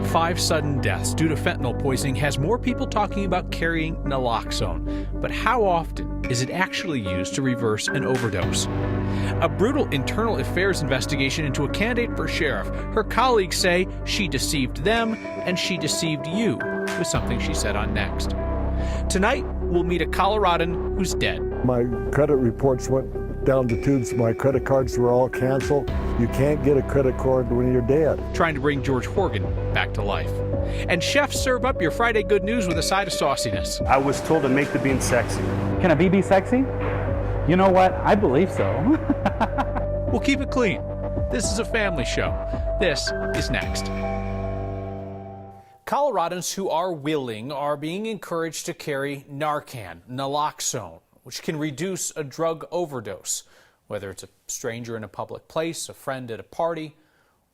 5 sudden deaths due to fentanyl poisoning has more people talking about carrying naloxone. But how often is it actually used to reverse an overdose? A brutal internal affairs investigation into a candidate for sheriff. Her colleagues say she deceived them and she deceived you with something she said on Next. Tonight, we'll meet a Coloradan who's dead. My credit reports went down the tubes. My credit cards were all canceled. You can't get a credit card when you're dead. Trying to bring George Horrigan back to life. And chefs serve up your Friday good news with a side of sauciness. I was told to make the bean sexy. Can a bee be sexy? You know what? I believe so. We'll keep it clean. This is a family show. This is Next. Coloradans who are willing are being encouraged to carry Narcan, Naloxone, which can reduce a drug overdose, whether it's a stranger in a public place, a friend at a party,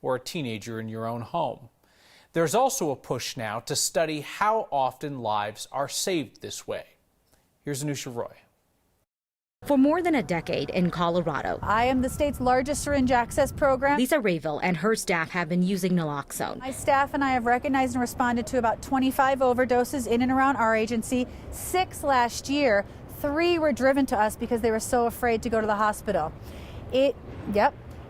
or a teenager in your own home. There's also a push now to study how often lives are saved this way. Here's Anusha Roy. For more than a decade in Colorado, I am the state's largest syringe access program. Lisa Rayville and her staff have been using naloxone. My staff and I have recognized and responded to about 25 overdoses in and around our agency, 6 last year. 3 were driven to us because they were so afraid to go to the hospital. It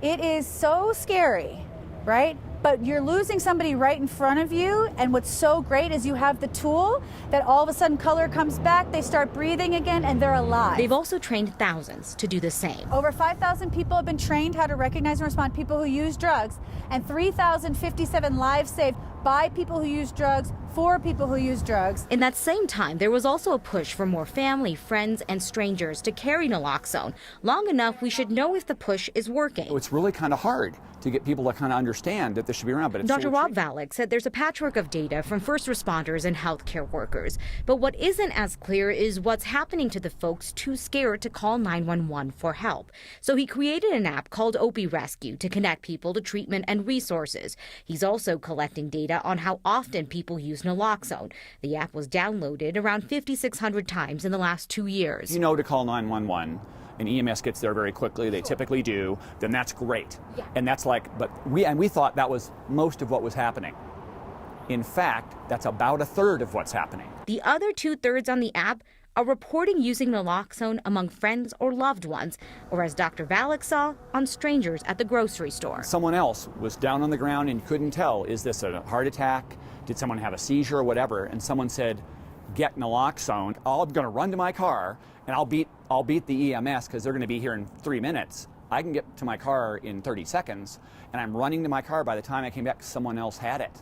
is so scary, right? But you're losing somebody right in front of you, and what's so great is you have the tool that all of a sudden color comes back, they start breathing again, and they're alive. They've also trained thousands to do the same. Over 5,000 people have been trained how to recognize and respond to people who use drugs, and 3,057 lives saved by people who use drugs, for people who use drugs. In that same time, there was also a push for more family, friends, and strangers to carry naloxone. Long enough, we should know if the push is working. It's really kind of hard to get people to kind of understand that this should be around. But it's Dr. Rob Valek said there's a patchwork of data from first responders and healthcare workers. But what isn't as clear is what's happening to the folks too scared to call 911 for help. So he created an app called Opie Rescue to connect people to treatment and resources. He's also collecting data on how often people use naloxone. The app was downloaded around 5,600 times in the last 2 years. You know to call 911. And EMS gets there very quickly, they typically do, then that's great. Yeah. And that's like, but we thought that was most of what was happening. In fact, that's about 1/3 of what's happening. The other 2/3 on the app are reporting using naloxone among friends or loved ones, or as Dr. Valek saw, on strangers at the grocery store. Someone else was down on the ground and couldn't tell, is this a heart attack? Did someone have a seizure or whatever? And someone said, get naloxone. I'm going to run to my car and I'll beat the EMS because they're going to be here in 3 minutes. I can get to my car in 30 seconds, and I'm running to my car. By the time I came back, someone else had it.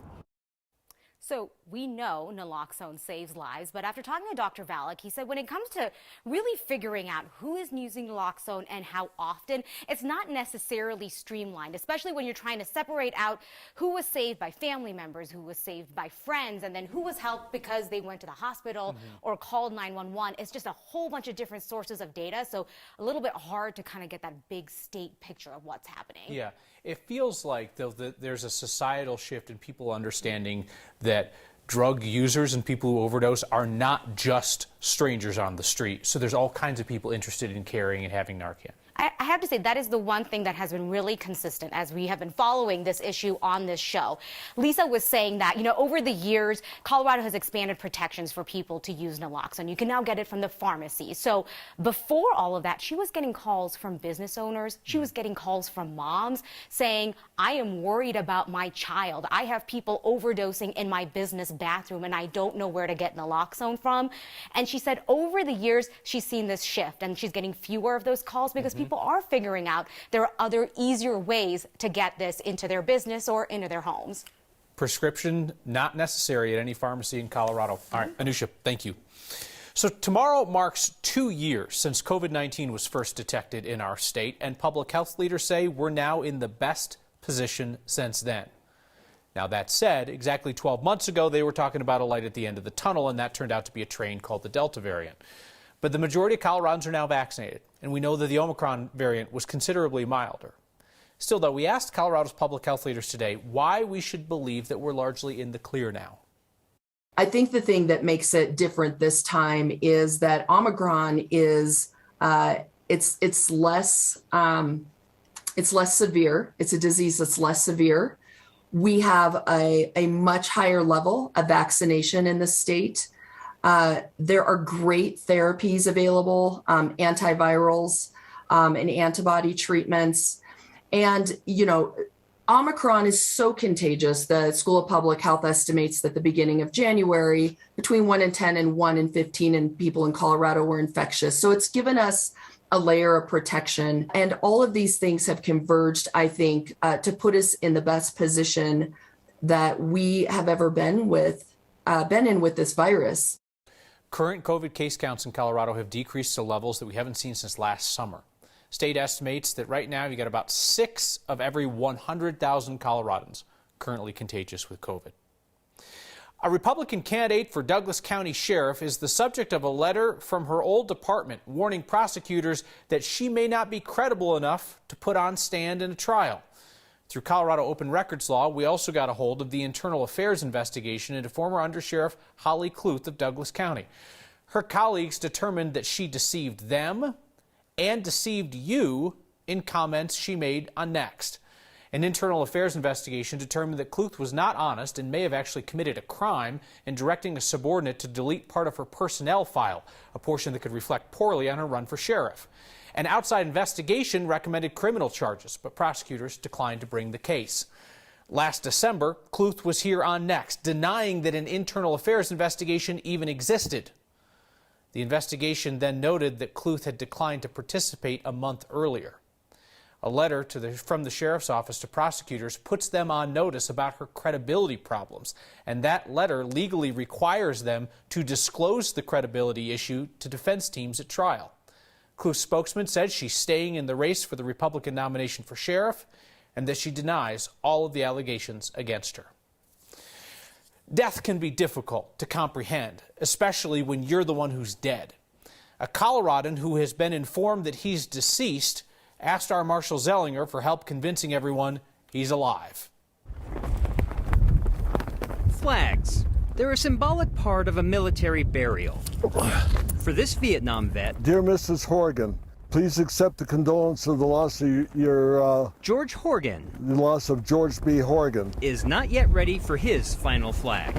So we know naloxone saves lives, but after talking to Dr. Valek, he said when it comes to really figuring out who is using naloxone and how often, it's not necessarily streamlined, especially when you're trying to separate out who was saved by family members, who was saved by friends, and then who was helped because they went to the hospital or called 911. It's just a whole bunch of different sources of data, so a little bit hard to kind of get that big state picture of what's happening. Yeah, it feels like though that there's a societal shift in people understanding that drug users and people who overdose are not just strangers on the street. So there's all kinds of people interested in carrying and having Narcan. I have to say that is the one thing that has been really consistent as we have been following this issue on this show. Lisa was saying that, you know, over the years, Colorado has expanded protections for people to use naloxone. You can now get it from the pharmacy. So before all of that, she was getting calls from business owners. She was getting calls from moms saying, I am worried about my child. I have people overdosing in my business bathroom and I don't know where to get naloxone from. And she said over the years, she's seen this shift and she's getting fewer of those calls because people are figuring out there are other easier ways to get this into their business or into their homes. Prescription not necessary at any pharmacy in Colorado. All right, Anusha, thank you. So tomorrow marks 2 years since COVID-19 was first detected in our state, and public health leaders say we're now in the best position since then. Now, that said, exactly 12 months ago, they were talking about a light at the end of the tunnel, and that turned out to be a strain called the Delta variant. But the majority of Coloradans are now vaccinated, and we know that the Omicron variant was considerably milder. Still, though, we asked Colorado's public health leaders today why we should believe that we're largely in the clear now. I think the thing that makes it different this time is that Omicron is it's less severe. It's a disease that's less severe. We have a much higher level of vaccination in the state. There are great therapies available, antivirals and antibody treatments. And, Omicron is so contagious. The School of Public Health estimates that the beginning of January, between 1 in 10 and 1 in 15 and people in Colorado were infectious. So it's given us a layer of protection. And all of these things have converged, I think, to put us in the best position that we have ever been in with this virus. Current COVID case counts in Colorado have decreased to levels that we haven't seen since last summer. State estimates that right now you got about 6 of every 100,000 Coloradans currently contagious with COVID. A Republican candidate for Douglas County Sheriff is the subject of a letter from her old department warning prosecutors that she may not be credible enough to put on stand in a trial. Through Colorado open records law, we also got a hold of the internal affairs investigation into former Undersheriff Holly Kluth of Douglas County. Her colleagues determined that she deceived them and deceived you in comments she made on Next. An internal affairs investigation determined that Kluth was not honest and may have actually committed a crime in directing a subordinate to delete part of her personnel file, a portion that could reflect poorly on her run for sheriff. An outside investigation recommended criminal charges, but prosecutors declined to bring the case. Last December, Kluth was here on Next, denying that an internal affairs investigation even existed. The investigation then noted that Kluth had declined to participate a month earlier. A letter from the sheriff's office to prosecutors puts them on notice about her credibility problems, and that letter legally requires them to disclose the credibility issue to defense teams at trial. Kluth's spokesman said she's staying in the race for the Republican nomination for sheriff and that she denies all of the allegations against her. Death can be difficult to comprehend, especially when you're the one who's dead. A Coloradan who has been informed that he's deceased asked our Marshal Zellinger for help convincing everyone he's alive. Flags. They're a symbolic part of a military burial. For this Vietnam vet, Dear Mrs. Horrigan, please accept the condolence of the loss of George Horrigan, the loss of George B. Horrigan. is not yet ready for his final flag.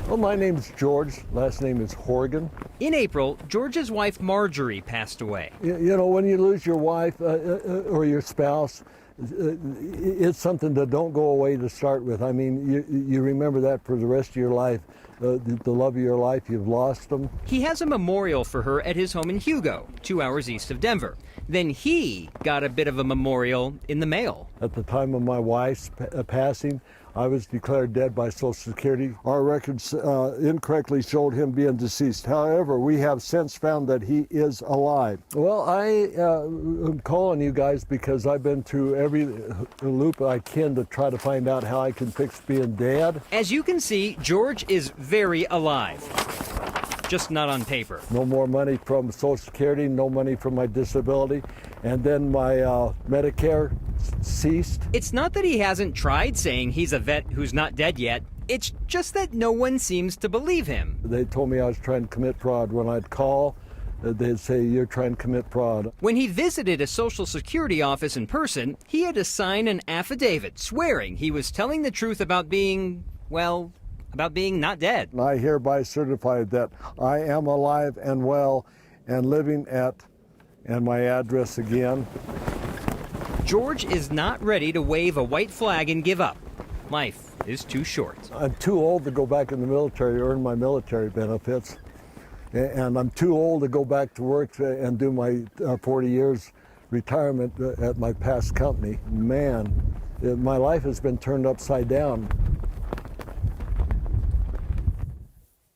Well, my name's George. Last name is Horrigan. In April, George's wife Marjorie passed away. You know, when you lose your wife or your spouse, it's something that don't go away to start with. I mean, you remember that for the rest of your life. The love of your life, you've lost them. He has a memorial for her at his home in Hugo, 2 hours east of Denver. Then he got a bit of a memorial in the mail. At the time of my wife's passing, I was declared dead by Social Security. Our records incorrectly showed him being deceased. However, we have since found that he is alive. Well, I am calling you guys because I've been through every loop I can to try to find out how I can fix being dead. As you can see, George is very alive. Just not on paper. No more money from Social Security, no money from my disability, and then my Medicare ceased. It's not that he hasn't tried saying he's a vet who's not dead yet. It's just that no one seems to believe him. They told me I was trying to commit fraud. When I'd call, they'd say, you're trying to commit fraud. When he visited a Social Security office in person, he had to sign an affidavit swearing he was telling the truth about being, well, about being not dead. I hereby certify that I am alive and well and living at, and my address again. George is not ready to wave a white flag and give up. Life is too short. I'm too old to go back in the military to earn my military benefits. And I'm too old to go back to work and do my 40 years retirement at my past company. Man, my life has been turned upside down.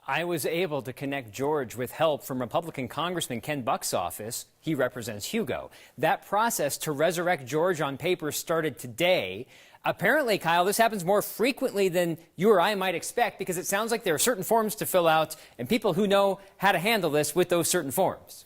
I was able to connect George with help from Republican Congressman Ken Buck's office. He represents Hugo. That process to resurrect George on paper started today. Apparently, Kyle, this happens more frequently than you or I might expect because it sounds like there are certain forms to fill out and people who know how to handle this with those certain forms.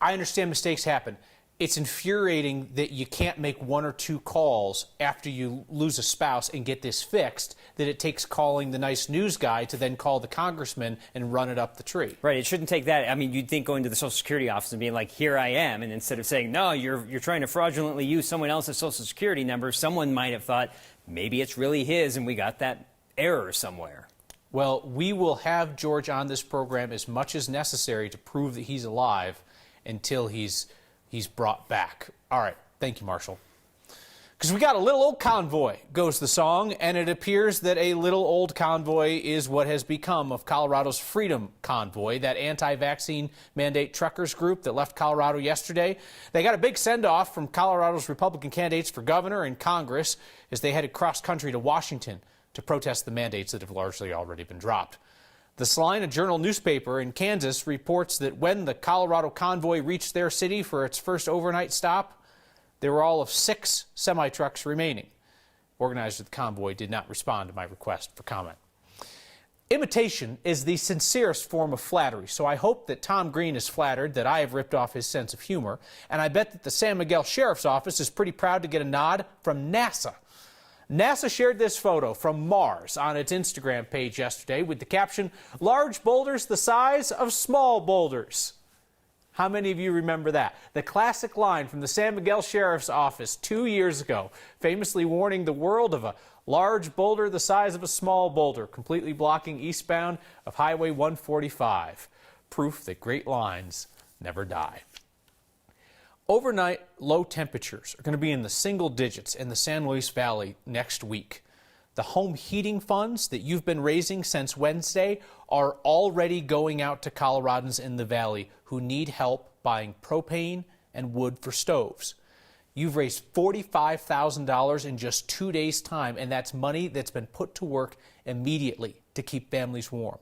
I understand mistakes happen. it's infuriating that you can't make one or two calls after you lose a spouse and get this fixed, that it takes calling the nice news guy to then call the congressman and run it up the tree. Right, it shouldn't take that. I mean, you'd think going to the Social Security office and being like, here I am, and instead of saying, no, you're trying to fraudulently use someone else's Social Security number, someone might have thought, maybe it's really his and we got that error somewhere. Well, we will have George on this program as much as necessary to prove that he's alive until he's brought back. All right. Thank you, Marshall. Because we got a little old convoy, goes the song, and it appears that a little old convoy is what has become of Colorado's Freedom Convoy, that anti-vaccine mandate truckers group that left Colorado yesterday. They got a big send-off from Colorado's Republican candidates for governor and Congress as they headed cross-country to Washington to protest the mandates that have largely already been dropped. The Salina Journal newspaper in Kansas reports that when the Colorado convoy reached their city for its first overnight stop, there were all of 6 semi-trucks remaining. Organizers of the convoy did not respond to my request for comment. Imitation is the sincerest form of flattery, so I hope that Tom Green is flattered that I have ripped off his sense of humor, and I bet that the San Miguel Sheriff's Office is pretty proud to get a nod from NASA. NASA shared this photo from Mars on its Instagram page yesterday with the caption, "Large boulders the size of small boulders." How many of you remember that? The classic line from the San Miguel Sheriff's Office 2 years ago, famously warning the world of a large boulder the size of a small boulder, completely blocking eastbound of Highway 145. Proof that great lines never die. Overnight low temperatures are going to be in the single digits in the San Luis Valley next week. The home heating funds that you've been raising since Wednesday are already going out to Coloradans in the valley who need help buying propane and wood for stoves. You've raised $45,000 in just 2 days' time, and that's money that's been put to work immediately to keep families warm.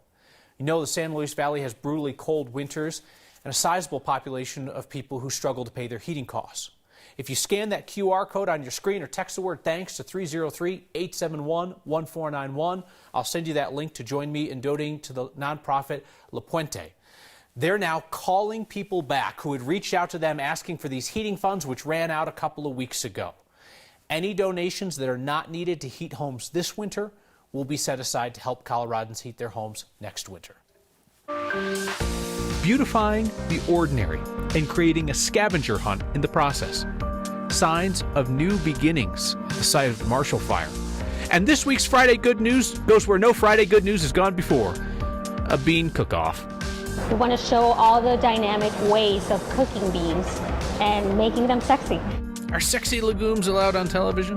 You know the San Luis Valley has brutally cold winters and a sizable population of people who struggle to pay their heating costs. If you scan that QR code on your screen or text the word thanks to 303-871-1491, I'll send you that link to join me in donating to the nonprofit La Puente. They're now calling people back who had reached out to them asking for these heating funds, which ran out a couple of weeks ago. Any donations that are not needed to heat homes this winter will be set aside to help Coloradans heat their homes next winter. Beautifying the ordinary and creating a scavenger hunt in the process. Signs of new beginnings at the site of the Marshall Fire. And this week's Friday Good News goes where no Friday Good News has gone before. A bean cook-off. We want to show all the dynamic ways of cooking beans and making them sexy. Are sexy legumes allowed on television?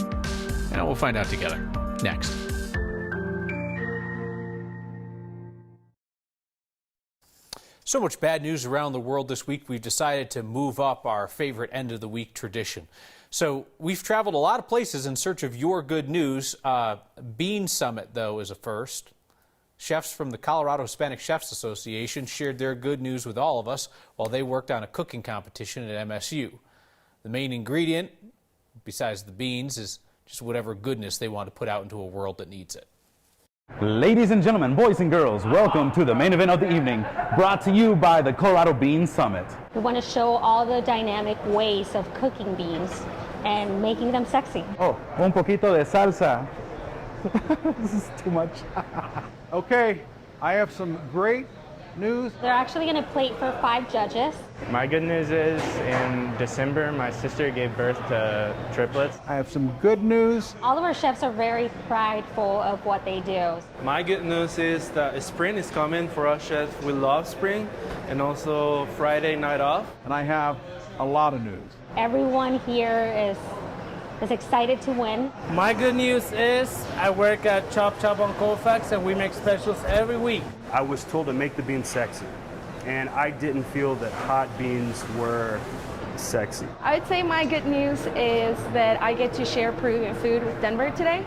And we'll find out together. Next. So much bad news around the world this week, we've decided to move up our favorite end of the week tradition. So we've traveled a lot of places in search of your good news. Bean Summit, though, is a first. Chefs from the Colorado Hispanic Chefs Association shared their good news with all of us while they worked on a cooking competition at MSU. The main ingredient, besides the beans, is just whatever goodness they want to put out into a world that needs it. Ladies and gentlemen, boys and girls, welcome to the main event of the evening, brought to you by the Colorado Bean Summit. We want to show all the dynamic ways of cooking beans and making them sexy. Oh, un poquito de salsa. This is too much. Okay, I have some great news. They're actually going to plate for 5 judges. My good news is in December, my sister gave birth to triplets. I have some good news. All of our chefs are very prideful of what they do. My good news is that spring is coming for us chefs. We love spring, and also Friday night off. And I have a lot of news. Everyone here is excited to win. My good news is I work at Chop Chop on Colfax, and we make specials every week. I was told to make the beans sexy, and I didn't feel that hot beans were sexy. I would say my good news is that I get to share Peruvian food with Denver today,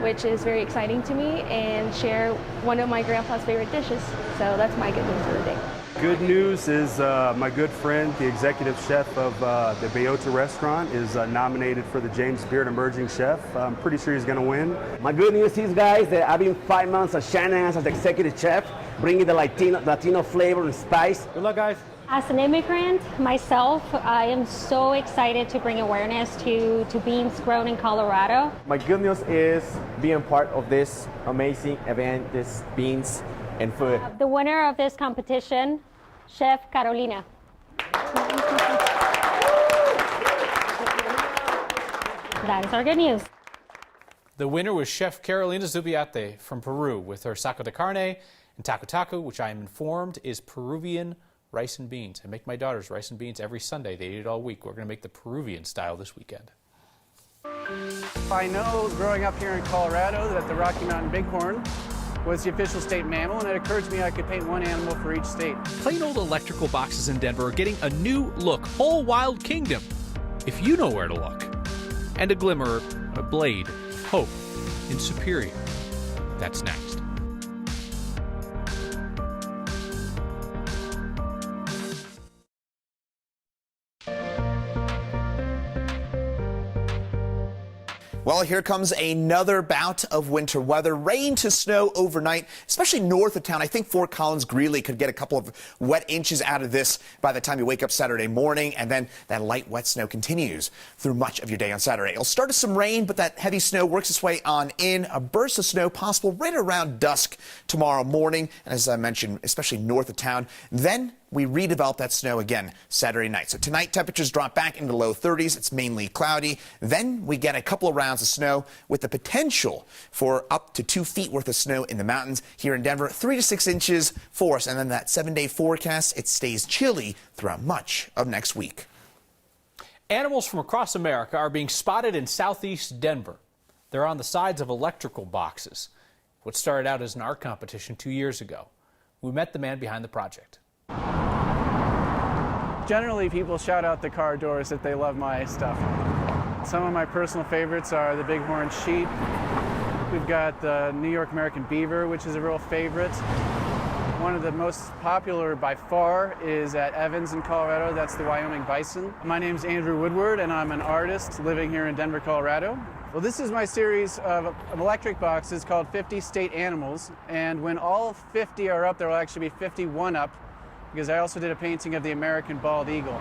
which is very exciting to me, and share one of my grandpa's favorite dishes. So that's my good news for the day. Good news is my good friend, the executive chef of the Bayota restaurant, is nominated for the James Beard Emerging Chef. I'm pretty sure he's going to win. My good news is, guys, that I've been 5 months at Shanahan's as the executive chef, bringing the Latino flavor and spice. Good luck, guys. As an immigrant myself, I am so excited to bring awareness to beans grown in Colorado. My good news is being part of this amazing event, this beans and food. The winner of this competition, Chef Carolina. That is our good news. The winner was Chef Carolina Zubiate from Peru with her saco de carne and taco taco, which I am informed is Peruvian rice and beans. I make my daughters rice and beans every Sunday. They eat it all week. We're going to make the Peruvian style this weekend. I know growing up here in Colorado that the Rocky Mountain bighorn was the official state mammal, and it occurred to me I could paint one animal for each state. Plain old electrical boxes in Denver are getting a new look, whole wild kingdom, if you know where to look. And a glimmer, a blade, hope in Superior. That's next. Well, here comes another bout of winter weather. Rain to snow overnight, especially north of town. I think Fort Collins, Greeley could get a couple of wet inches out of this by the time you wake up Saturday morning. And then that light, wet snow continues through much of your day on Saturday. It'll start with some rain, but that heavy snow works its way on in. A burst of snow possible right around dusk tomorrow morning. And as I mentioned, especially north of town. Then we redevelop that snow again Saturday night. So tonight, temperatures drop back into the low 30s. It's mainly cloudy. Then we get a couple of rounds of snow with the potential for up to 2 feet worth of snow in the mountains. Here in Denver, 3 to 6 inches for us. And then that 7-day forecast, it stays chilly throughout much of next week. Animals from across America are being spotted in southeast Denver. They're on the sides of electrical boxes. What started out as an art competition 2 years ago. We met the man behind the project. Generally, people shout out the car doors that they love my stuff. Some of my personal favorites are the bighorn sheep. We've got the New York American beaver, which is a real favorite. One of the most popular by far is at Evans in Colorado. That's the Wyoming bison. My name's Andrew Woodward, and I'm an artist living here in Denver, Colorado. Well, this is my series of electric boxes called 50 State Animals. And when all 50 are up, there will actually be 51 up, because I also did a painting of the American bald eagle.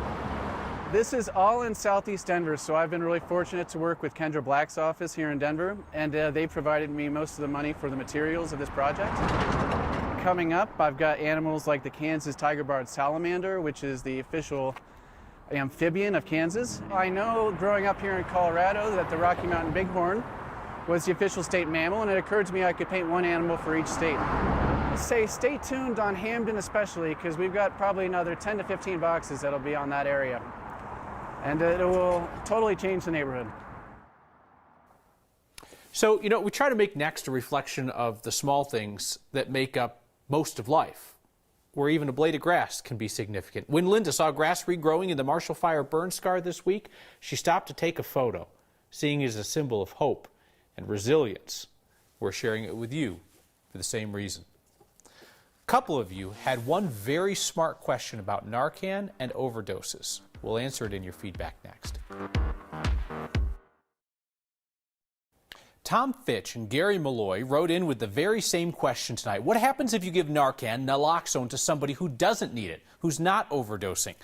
This is all in southeast Denver, so I've been really fortunate to work with Kendra Black's office here in Denver, and they provided me most of the money for the materials of this project. Coming up, I've got animals like the Kansas tiger-barred salamander, which is the official amphibian of Kansas. I know growing up here in Colorado that the Rocky Mountain bighorn was the official state mammal, and it occurred to me I could paint one animal for each state. Say stay tuned on Hamden especially, because we've got probably another 10 to 15 boxes that'll be on that area. And it will totally change the neighborhood. So, you know, we try to make next a reflection of the small things that make up most of life, where even a blade of grass can be significant. When Linda saw grass regrowing in the Marshall Fire burn scar this week, she stopped to take a photo, seeing it as a symbol of hope and resilience. We're sharing it with you for the same reason. A couple of you had one very smart question about Narcan and overdoses. We'll answer it in your feedback next. Tom Fitch and Gary Malloy wrote in with the very same question tonight. What happens if you give Narcan, Naloxone, to somebody who doesn't need it, who's not overdosing?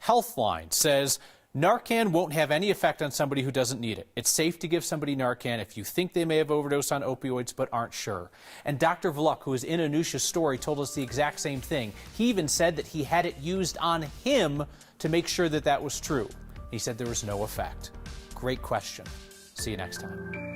Healthline says Narcan won't have any effect on somebody who doesn't need it. It's safe to give somebody Narcan if you think they may have overdosed on opioids but aren't sure. And Dr. Vluck, who is in Anusha's story, told us the exact same thing. He even said that he had it used on him to make sure that that was true. He said there was no effect. Great question. See you next time.